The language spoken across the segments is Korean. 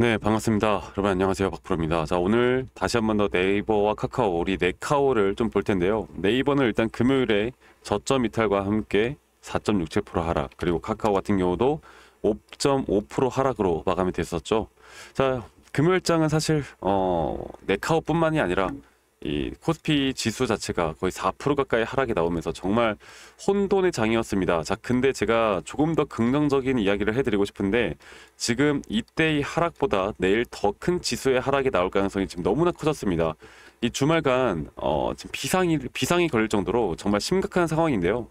네, 반갑습니다. 여러분 안녕하세요. 박프로입니다. 자, 오늘 다시 한번 더 네이버와 카카오, 우리 네카오를 좀 볼 텐데요. 네이버는 일단 금요일에 저점 이탈과 함께 4.67% 하락, 그리고 카카오 같은 경우도 5.5% 하락으로 마감이 됐었죠. 자, 금요일장은 사실 네카오뿐만이 아니라 이 코스피 지수 자체가 거의 4% 가까이 하락이 나오면서 정말 혼돈의 장이었습니다. 자, 근데 제가 조금 더 긍정적인 이야기를 해드리고 싶은데, 지금 이때의 하락보다 내일 더 큰 지수의 하락이 나올 가능성이 지금 너무나 커졌습니다. 이 주말간 지금 비상이 걸릴 정도로 정말 심각한 상황인데요.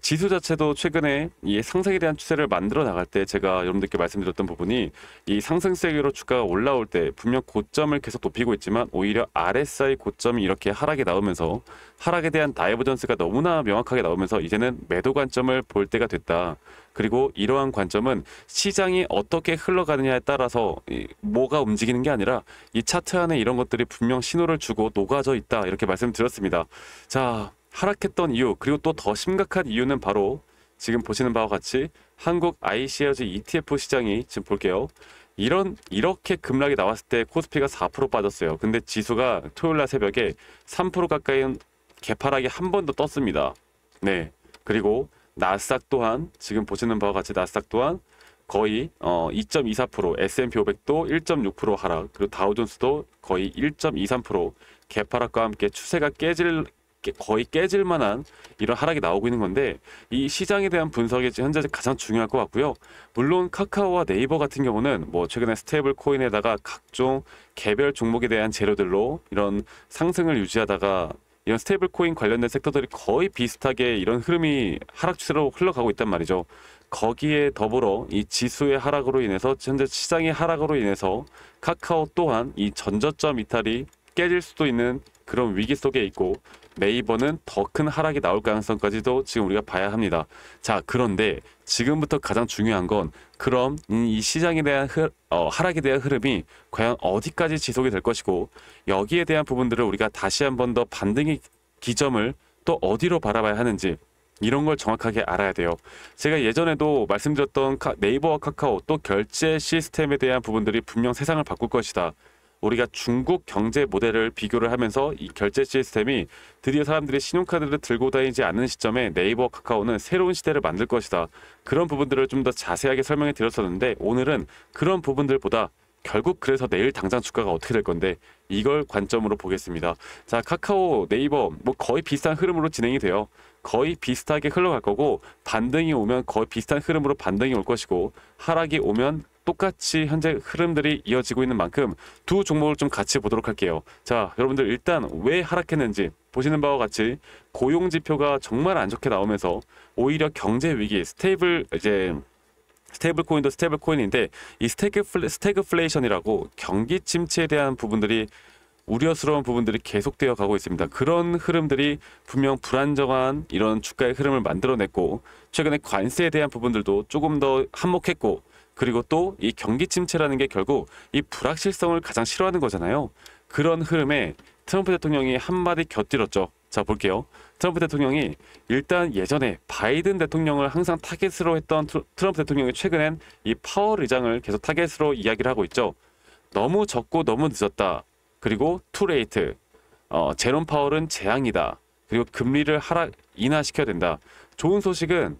지수 자체도 최근에 이 상승에 대한 추세를 만들어 나갈 때 제가 여러분들께 말씀드렸던 부분이, 이 상승세계로 주가가 올라올 때 분명 고점을 계속 높이고 있지만 오히려 RSI 고점이 이렇게 하락이 나오면서 하락에 대한 다이버전스가 너무나 명확하게 나오면서 이제는 매도 관점을 볼 때가 됐다. 그리고 이러한 관점은 시장이 어떻게 흘러가느냐에 따라서 뭐가 움직이는 게 아니라 이 차트 안에 이런 것들이 분명 신호를 주고 녹아져 있다, 이렇게 말씀드렸습니다. 자, 하락했던 이유, 그리고 또 더 심각한 이유는 바로 지금 보시는 바와 같이 한국 iShares ETF 시장이, 지금 볼게요. 이렇게 급락이 나왔을 때 코스피가 4% 빠졌어요. 근데 지수가 토요일날 새벽에 3% 가까이 개파락이 한 번 더 떴습니다. 네. 그리고 나스닥 또한 지금 보시는 바와 같이 나스닥 또한 거의 2.24%, S&P 500도 1.6% 하락, 그리고 다우존스도 거의 1.23% 개파락과 함께 추세가 거의 깨질 만한 이런 하락이 나오고 있는 건데, 이 시장에 대한 분석이 현재 가장 중요할 것 같고요. 물론 카카오와 네이버 같은 경우는 뭐 최근에 스테이블 코인에다가 각종 개별 종목에 대한 재료들로 이런 상승을 유지하다가, 이런 스테이블 코인 관련된 섹터들이 거의 비슷하게 이런 흐름이 하락 추세로 흘러가고 있단 말이죠. 거기에 더불어 이 지수의 하락으로 인해서, 현재 시장의 하락으로 인해서 카카오 또한 이 전저점 이탈이 깨질 수도 있는 그런 위기 속에 있고, 네이버는 더 큰 하락이 나올 가능성까지도 지금 우리가 봐야 합니다. 자, 그런데 지금부터 가장 중요한 건, 그럼 이 시장에 대한 하락에 대한 흐름이 과연 어디까지 지속이 될 것이고, 여기에 대한 부분들을 우리가 다시 한 번 더 반등의 기점을 또 어디로 바라봐야 하는지, 이런 걸 정확하게 알아야 돼요. 제가 예전에도 말씀드렸던 네이버와 카카오, 또 결제 시스템에 대한 부분들이 분명 세상을 바꿀 것이다. 우리가 중국 경제 모델을 비교를 하면서 이 결제 시스템이 드디어 사람들이 신용카드를 들고 다니지 않는 시점에 네이버, 카카오는 새로운 시대를 만들 것이다. 그런 부분들을 좀 더 자세하게 설명해 드렸었는데, 오늘은 그런 부분들보다 결국 그래서 내일 당장 주가가 어떻게 될 건데, 이걸 관점으로 보겠습니다. 자, 카카오, 네이버 뭐 거의 비슷한 흐름으로 진행이 돼요. 거의 비슷하게 흘러갈 거고, 반등이 오면 거의 비슷한 흐름으로 반등이 올 것이고, 하락이 오면 똑같이 현재 흐름들이 이어지고 있는 만큼 두 종목을 좀 같이 보도록 할게요. 자, 여러분들 일단 왜 하락했는지 보시는 바와 같이 고용 지표가 정말 안 좋게 나오면서 오히려 경제 위기, 스테이블 코인도 스테이블 코인인데, 이 스태그플레이션이라고 경기 침체에 대한 부분들이, 우려스러운 부분들이 계속되어 가고 있습니다. 그런 흐름들이 분명 불안정한 이런 주가의 흐름을 만들어냈고, 최근에 관세에 대한 부분들도 조금 더 한몫했고, 그리고 또 이 경기 침체라는 게 결국 이 불확실성을 가장 싫어하는 거잖아요. 그런 흐름에 트럼프 대통령이 한마디 곁들였죠. 자, 볼게요. 트럼프 대통령이 일단 예전에 바이든 대통령을 항상 타겟으로 했던 트럼프 대통령이 최근엔 이 파월 의장을 계속 타겟으로 이야기를 하고 있죠. 너무 적고 너무 늦었다. 그리고 투레이트, 제롬 파월은 재앙이다. 그리고 금리를 인하시켜야 된다. 좋은 소식은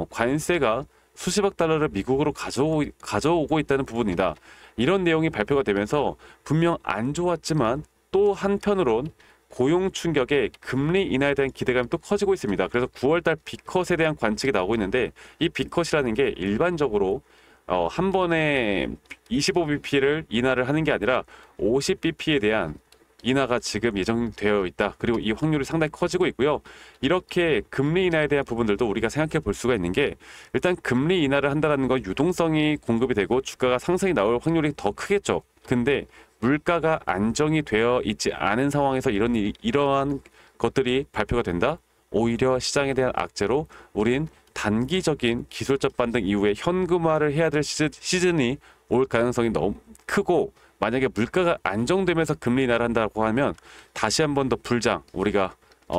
관세가 수십억 달러를 미국으로 가져오고 있다는 부분이다. 이런 내용이 발표가 되면서 분명 안 좋았지만, 또 한편으론 고용 충격에 금리 인하에 대한 기대감이 또 커지고 있습니다. 그래서 9월달 B컷에 대한 관측이 나오고 있는데, 이 B컷이라는 게 일반적으로 한 번에 25bp를 인하를 하는 게 아니라 50bp에 대한 인하가 지금 예정되어 있다. 그리고 이 확률이 상당히 커지고 있고요. 이렇게 금리 인하에 대한 부분들도 우리가 생각해 볼 수가 있는 게, 일단 금리 인하를 한다는 건 유동성이 공급이 되고 주가가 상승이 나올 확률이 더 크겠죠. 근데 물가가 안정이 되어 있지 않은 상황에서 이러한 것들이 발표가 된다? 오히려 시장에 대한 악재로 우린 단기적인 기술적 반등 이후에 현금화를 해야 될 시즌이 올 가능성이 너무 크고, 만약에 물가가 안정되면서 금리 인하를 한다고 하면 다시 한 번 더 불장, 우리가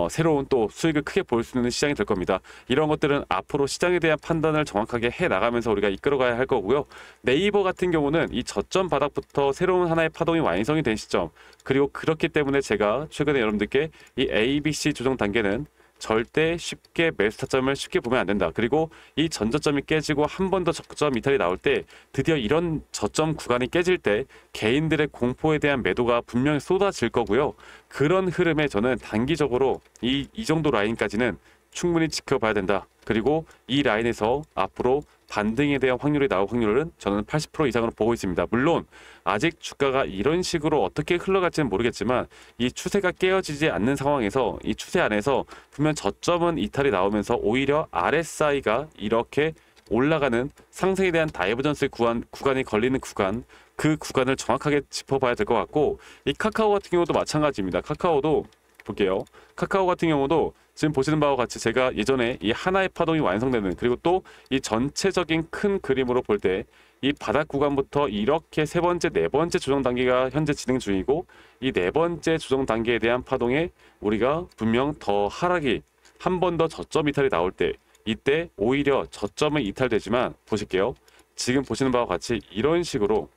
새로운 또 수익을 크게 볼 수 있는 시장이 될 겁니다. 이런 것들은 앞으로 시장에 대한 판단을 정확하게 해 나가면서 우리가 이끌어가야 할 거고요. 네이버 같은 경우는 이 저점 바닥부터 새로운 하나의 파동이 완성이 된 시점, 그리고 그렇기 때문에 제가 최근에 여러분들께 이 ABC 조정 단계는 절대 쉽게 매수 타점을 쉽게 보면 안 된다. 그리고 이 전저점이 깨지고 한 번 더 저점 이탈이 나올 때, 드디어 이런 저점 구간이 깨질 때 개인들의 공포에 대한 매도가 분명히 쏟아질 거고요. 그런 흐름에 저는 단기적으로 이 정도 라인까지는 충분히 지켜봐야 된다. 그리고 이 라인에서 앞으로 반등에 대한 확률이 나올 확률은 저는 80% 이상으로 보고 있습니다. 물론 아직 주가가 이런 식으로 어떻게 흘러갈지는 모르겠지만, 이 추세가 깨어지지 않는 상황에서 이 추세 안에서 분명 저점은 이탈이 나오면서 오히려 RSI가 이렇게 올라가는 상승에 대한 다이버전스 구간이 걸리는 구간, 그 구간을 정확하게 짚어봐야 될 것 같고, 이 카카오 같은 경우도 마찬가지입니다. 카카오도 볼게요. 카카오 같은 경우도 지금 보시는 바와 같이 제가 예전에 이 하나의 파동이 완성되는, 그리고 또 이 전체적인 큰 그림으로 볼 때 이 바닥 구간부터 이렇게 세 번째, 네 번째 조정 단계가 현재 진행 중이고, 이 네 번째 조정 단계에 대한 파동에 우리가 분명 더 하락이 한 번 더 저점 이탈이 나올 때, 이때 오히려 저점은 이탈되지만 보실게요. 지금 보시는 바와 같이 이런 식으로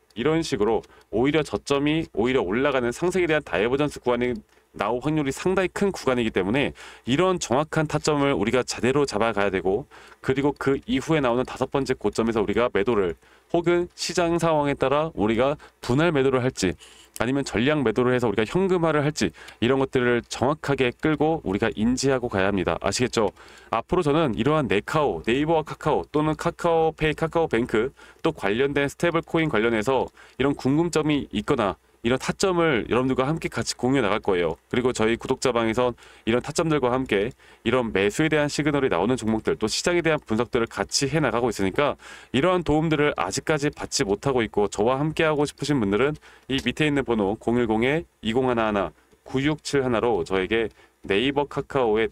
오히려 저점이 오히려 올라가는 상승에 대한 다이버전스 구간이 나올 확률이 상당히 큰 구간이기 때문에, 이런 정확한 타점을 우리가 제대로 잡아가야 되고, 그리고 그 이후에 나오는 다섯 번째 고점에서 우리가 매도를, 혹은 시장 상황에 따라 우리가 분할 매도를 할지 아니면 전량 매도를 해서 우리가 현금화를 할지, 이런 것들을 정확하게 끌고 우리가 인지하고 가야 합니다. 아시겠죠? 앞으로 저는 이러한 네카오, 네이버와 카카오 또는 카카오페이, 카카오뱅크 또 관련된 스테이블 코인 관련해서 이런 궁금점이 있거나 이런 타점을 여러분들과 함께 같이 공유해 나갈 거예요. 그리고 저희 구독자방에선 이런 타점들과 함께 이런 매수에 대한 시그널이 나오는 종목들, 또 시장에 대한 분석들을 같이 해 나가고 있으니까, 이러한 도움들을 아직까지 받지 못하고 있고 저와 함께 하고 싶으신 분들은 이 밑에 있는 번호 010-2011-9671로 저에게 네이버 카카오의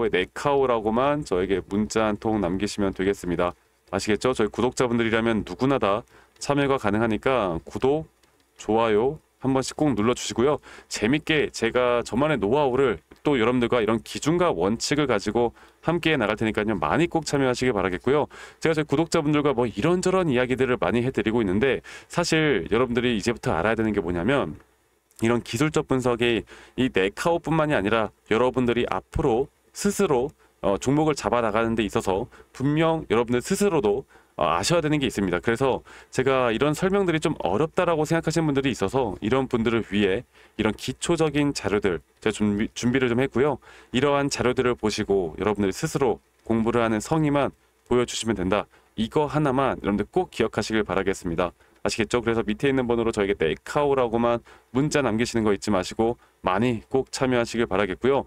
네카오라고만 저에게 문자 한 통 남기시면 되겠습니다. 아시겠죠? 저희 구독자분들이라면 누구나 다 참여가 가능하니까 구독, 좋아요 한 번씩 꼭 눌러주시고요. 재밌게 제가 저만의 노하우를 또 여러분들과 이런 기준과 원칙을 가지고 함께 나갈 테니까요. 많이 꼭 참여하시길 바라겠고요. 제가 저희 구독자분들과 뭐 이런저런 이야기들을 많이 해드리고 있는데, 사실 여러분들이 이제부터 알아야 되는 게 뭐냐면, 이런 기술적 분석이 이 네카오뿐만이 아니라 여러분들이 앞으로 스스로 종목을 잡아 나가는 데 있어서 분명 여러분들 스스로도 아셔야 되는 게 있습니다. 그래서 제가 이런 설명들이 좀 어렵다라고 생각하시는 분들이 있어서 이런 분들을 위해 이런 기초적인 자료들 제가 준비를 좀 했고요. 이러한 자료들을 보시고 여러분들이 스스로 공부를 하는 성의만 보여주시면 된다. 이거 하나만 여러분들 꼭 기억하시길 바라겠습니다. 아시겠죠? 그래서 밑에 있는 번호로 저에게 네카오라고만 문자 남기시는 거 잊지 마시고 많이 꼭 참여하시길 바라겠고요.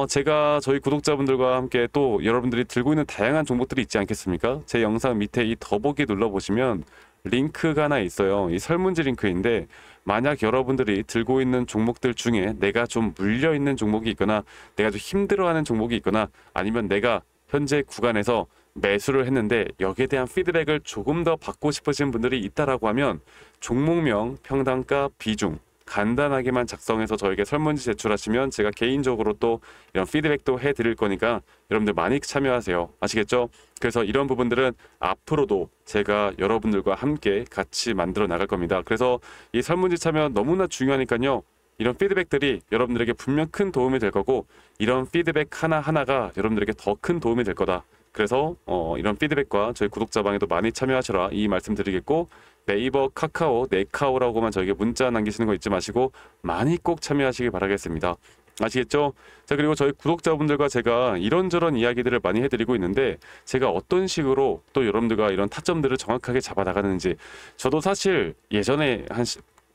제가 저희 구독자분들과 함께 또 여러분들이 들고 있는 다양한 종목들이 있지 않겠습니까? 제 영상 밑에 이 더보기 눌러보시면 링크가 하나 있어요. 이 설문지 링크인데, 만약 여러분들이 들고 있는 종목들 중에 내가 좀 물려있는 종목이 있거나 내가 좀 힘들어하는 종목이 있거나 아니면 내가 현재 구간에서 매수를 했는데 여기에 대한 피드백을 조금 더 받고 싶으신 분들이 있다라고 하면 종목명, 평단가, 비중 간단하게만 작성해서 저에게 설문지 제출하시면 제가 개인적으로 또 이런 피드백도 해드릴 거니까 여러분들 많이 참여하세요. 아시겠죠? 그래서 이런 부분들은 앞으로도 제가 여러분들과 함께 같이 만들어 나갈 겁니다. 그래서 이 설문지 참여 너무나 중요하니까요. 이런 피드백들이 여러분들에게 분명 큰 도움이 될 거고, 이런 피드백 하나하나가 여러분들에게 더 큰 도움이 될 거다. 그래서 이런 피드백과 저희 구독자방에도 많이 참여하시라 이 말씀 드리겠고, 네이버, 카카오, 네카오라고만 저에게 문자 남기시는 거 잊지 마시고 많이 꼭 참여하시길 바라겠습니다. 아시겠죠? 자, 그리고 저희 구독자분들과 제가 이런저런 이야기들을 많이 해드리고 있는데, 제가 어떤 식으로 또 여러분들과 이런 타점들을 정확하게 잡아 나가는지, 저도 사실 예전에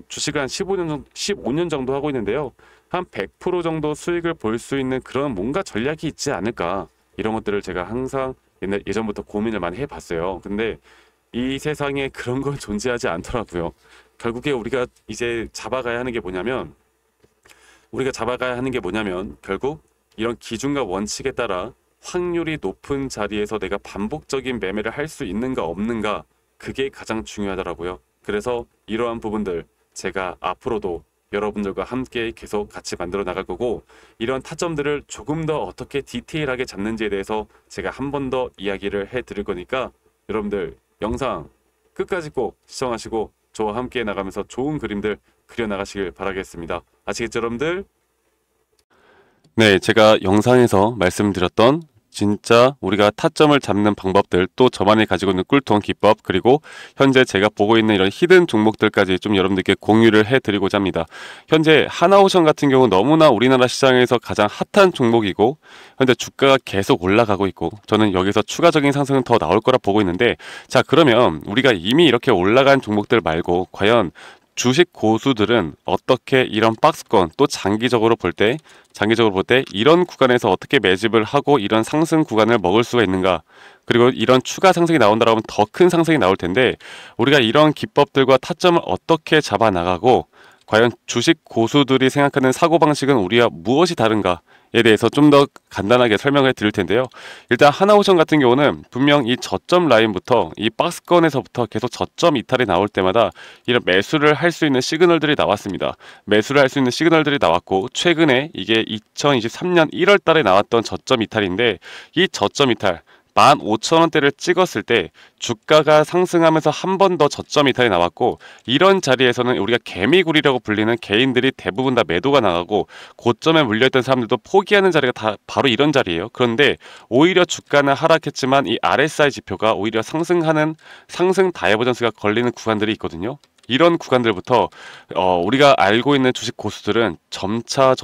주식을 한 15년 정도 하고 있는데요. 한 100% 정도 수익을 볼 수 있는 그런 뭔가 전략이 있지 않을까, 이런 것들을 제가 항상 예전부터 고민을 많이 해봤어요. 근데 이 세상에 그런 건 존재하지 않더라고요. 결국에 우리가 이제 잡아가야 하는 게 뭐냐면, 결국 이런 기준과 원칙에 따라 확률이 높은 자리에서 내가 반복적인 매매를 할 수 있는가 없는가, 그게 가장 중요하더라고요. 그래서 이러한 부분들 제가 앞으로도 여러분들과 함께 계속 같이 만들어 나갈 거고, 이런 타점들을 조금 더 어떻게 디테일하게 잡는지에 대해서 제가 한 번 더 이야기를 해 드릴 거니까 여러분들 영상 끝까지 꼭 시청하시고 저와 함께 나가면서 좋은 그림들 그려 나가시길 바라겠습니다. 아시겠죠, 여러분들? 네, 제가 영상에서 말씀드렸던 진짜 우리가 타점을 잡는 방법들, 또 저만이 가지고 있는 꿀통 기법, 그리고 현재 제가 보고 있는 이런 히든 종목들까지 좀 여러분들께 공유를 해드리고자 합니다. 현재 하나오션 같은 경우 너무나 우리나라 시장에서 가장 핫한 종목이고, 현재 주가가 계속 올라가고 있고, 저는 여기서 추가적인 상승은 더 나올 거라 보고 있는데, 자, 그러면 우리가 이미 이렇게 올라간 종목들 말고 과연 주식 고수들은 어떻게 이런 박스권, 또 장기적으로 볼 때 이런 구간에서 어떻게 매집을 하고 이런 상승 구간을 먹을 수가 있는가, 그리고 이런 추가 상승이 나온다고 하면 더 큰 상승이 나올 텐데, 우리가 이런 기법들과 타점을 어떻게 잡아 나가고 과연 주식 고수들이 생각하는 사고방식은 우리와 무엇이 다른가에 대해서 좀 더 간단하게 설명을 드릴 텐데요. 일단 하나오션 같은 경우는 분명 이 저점 라인부터 이 박스권에서부터 계속 저점 이탈이 나올 때마다 이런 매수를 할 수 있는 시그널들이 나왔습니다. 매수를 할 수 있는 시그널들이 나왔고, 최근에 이게 2023년 1월 달에 나왔던 저점 이탈인데, 이 저점 이탈 15,000원대를 찍었을 때 주가가 상승하면서 한 번 더 저점 이탈이 나왔고, 이런 자리에서는 우리가 개미굴이라고 불리는 개인들이 대부분 다 매도가 나가고 고점에 물려있던 사람들도 포기하는 자리가 다 바로 이런 자리예요. 그런데 오히려 주가는 하락했지만 이 RSI 지표가 오히려 상승하는 상승 다이버전스가 걸리는 구간들이 있거든요. 이런 구간들부터 우리가 알고 있는 주식 고수들은 점차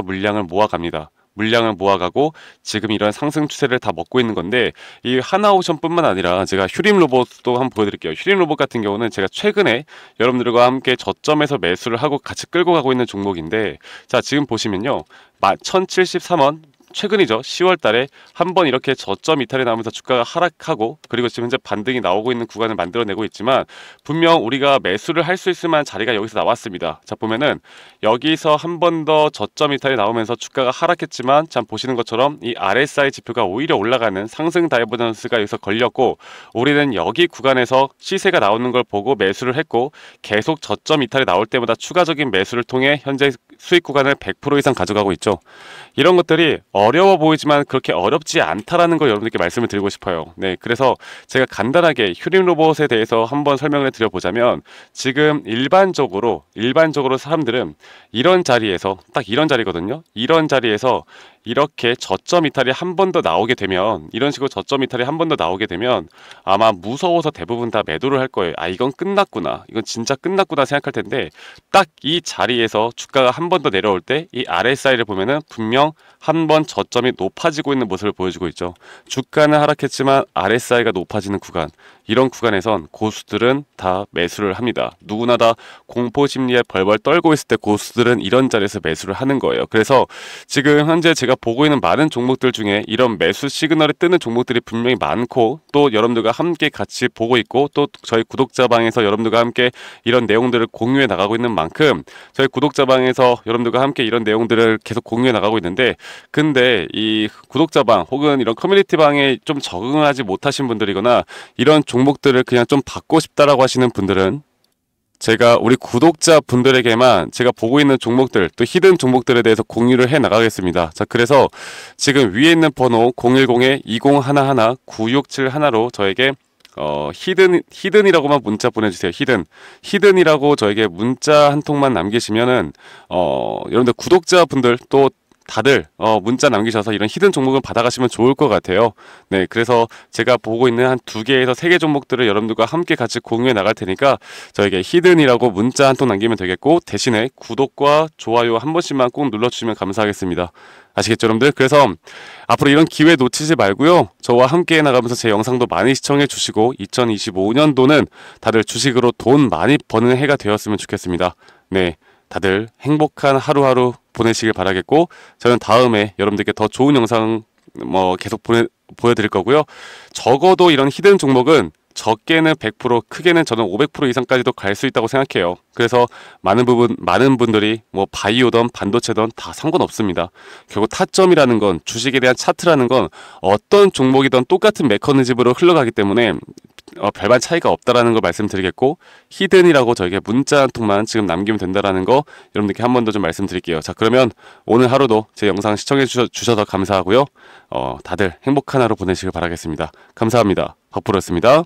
물량을 모아갑니다. 물량을 모아가고 지금 이런 상승 추세를 다 먹고 있는 건데, 이 하나오션뿐만 아니라 제가 휴림 로봇도 한번 보여드릴게요. 휴림 로봇 같은 경우는 제가 최근에 여러분들과 함께 저점에서 매수를 하고 같이 끌고 가고 있는 종목인데, 자, 지금 보시면요, 1073원 최근이죠. 10월 달에 한번 이렇게 저점 이탈이 나오면서 주가가 하락하고, 그리고 지금 현재 반등이 나오고 있는 구간을 만들어내고 있지만, 분명 우리가 매수를 할 수 있을 만한 자리가 여기서 나왔습니다. 자, 보면은 여기서 한 번 더 저점 이탈이 나오면서 주가가 하락했지만, 참 보시는 것처럼 이 RSI 지표가 오히려 올라가는 상승 다이버전스가 여기서 걸렸고, 우리는 여기 구간에서 시세가 나오는 걸 보고 매수를 했고, 계속 저점 이탈이 나올 때마다 추가적인 매수를 통해 현재 수익 구간을 100% 이상 가져가고 있죠. 이런 것들이 어려워 보이지만 그렇게 어렵지 않다라는 걸 여러분들께 말씀을 드리고 싶어요. 네, 그래서 제가 간단하게 휴림 로봇에 대해서 한번 설명을 드려보자면, 지금 일반적으로 사람들은 이런 자리에서, 딱 이런 자리거든요. 이런 자리에서 이렇게 저점 이탈이 한 번 더 나오게 되면, 이런 식으로 저점 이탈이 한 번 더 나오게 되면 아마 무서워서 대부분 다 매도를 할 거예요. 아, 이건 끝났구나, 이건 진짜 끝났구나 생각할 텐데, 딱 이 자리에서 주가가 한 번 더 내려올 때 이 RSI를 보면은 분명 한 번 저점이 높아지고 있는 모습을 보여주고 있죠. 주가는 하락했지만 RSI가 높아지는 구간, 이런 구간에선 고수들은 다 매수를 합니다. 누구나 다 공포심리에 벌벌 떨고 있을 때 고수들은 이런 자리에서 매수를 하는 거예요. 그래서 지금 현재 제가 보고 있는 많은 종목들 중에 이런 매수 시그널이 뜨는 종목들이 분명히 많고, 또 여러분들과 함께 같이 보고 있고, 또 저희 구독자방에서 여러분들과 함께 이런 내용들을 공유해 나가고 있는 만큼, 저희 구독자방에서 여러분들과 함께 이런 내용들을 계속 공유해 나가고 있는데, 근데 이 구독자방 혹은 이런 커뮤니티방에 좀 적응하지 못하신 분들이거나 이런 종목들을 그냥 좀 받고 싶다라고 하시는 분들은, 제가 우리 구독자분들에게만 제가 보고 있는 종목들, 또 히든 종목들에 대해서 공유를 해 나가겠습니다. 자, 그래서 지금 위에 있는 번호 010-2011-9671로 저에게 히든이라고만 문자 보내주세요. 히든이라고 저에게 문자 한 통만 남기시면은 여러분들 구독자분들 또 다들 문자 남기셔서 이런 히든 종목을 받아가시면 좋을 것 같아요. 네, 그래서 제가 보고 있는 한 2개에서 3개 종목들을 여러분들과 함께 같이 공유해 나갈 테니까 저에게 히든이라고 문자 한 통 남기면 되겠고, 대신에 구독과 좋아요 한 번씩만 꼭 눌러주시면 감사하겠습니다. 아시겠죠, 여러분들? 그래서 앞으로 이런 기회 놓치지 말고요, 저와 함께 나가면서 제 영상도 많이 시청해 주시고 2025년도는 다들 주식으로 돈 많이 버는 해가 되었으면 좋겠습니다. 네, 다들 행복한 하루하루 보내시길 바라겠고, 저는 다음에 여러분들께 더 좋은 영상 계속 보여드릴 거고요. 적어도 이런 히든 종목은 적게는 100%, 크게는 저는 500% 이상까지도 갈 수 있다고 생각해요. 그래서 많은 분들이 바이오든 반도체든 다 상관없습니다. 결국 타점이라는 건, 주식에 대한 차트라는 건 어떤 종목이든 똑같은 메커니즘으로 흘러가기 때문에 별반 차이가 없다라는 걸 말씀드리겠고, 히든이라고 저에게 문자 한 통만 지금 남기면 된다라는 거 여러분들께 한 번 더 좀 말씀드릴게요. 자, 그러면 오늘 하루도 제 영상 시청해 주셔서 감사하고요. 다들 행복한 하루 보내시길 바라겠습니다. 감사합니다. 박프로였습니다.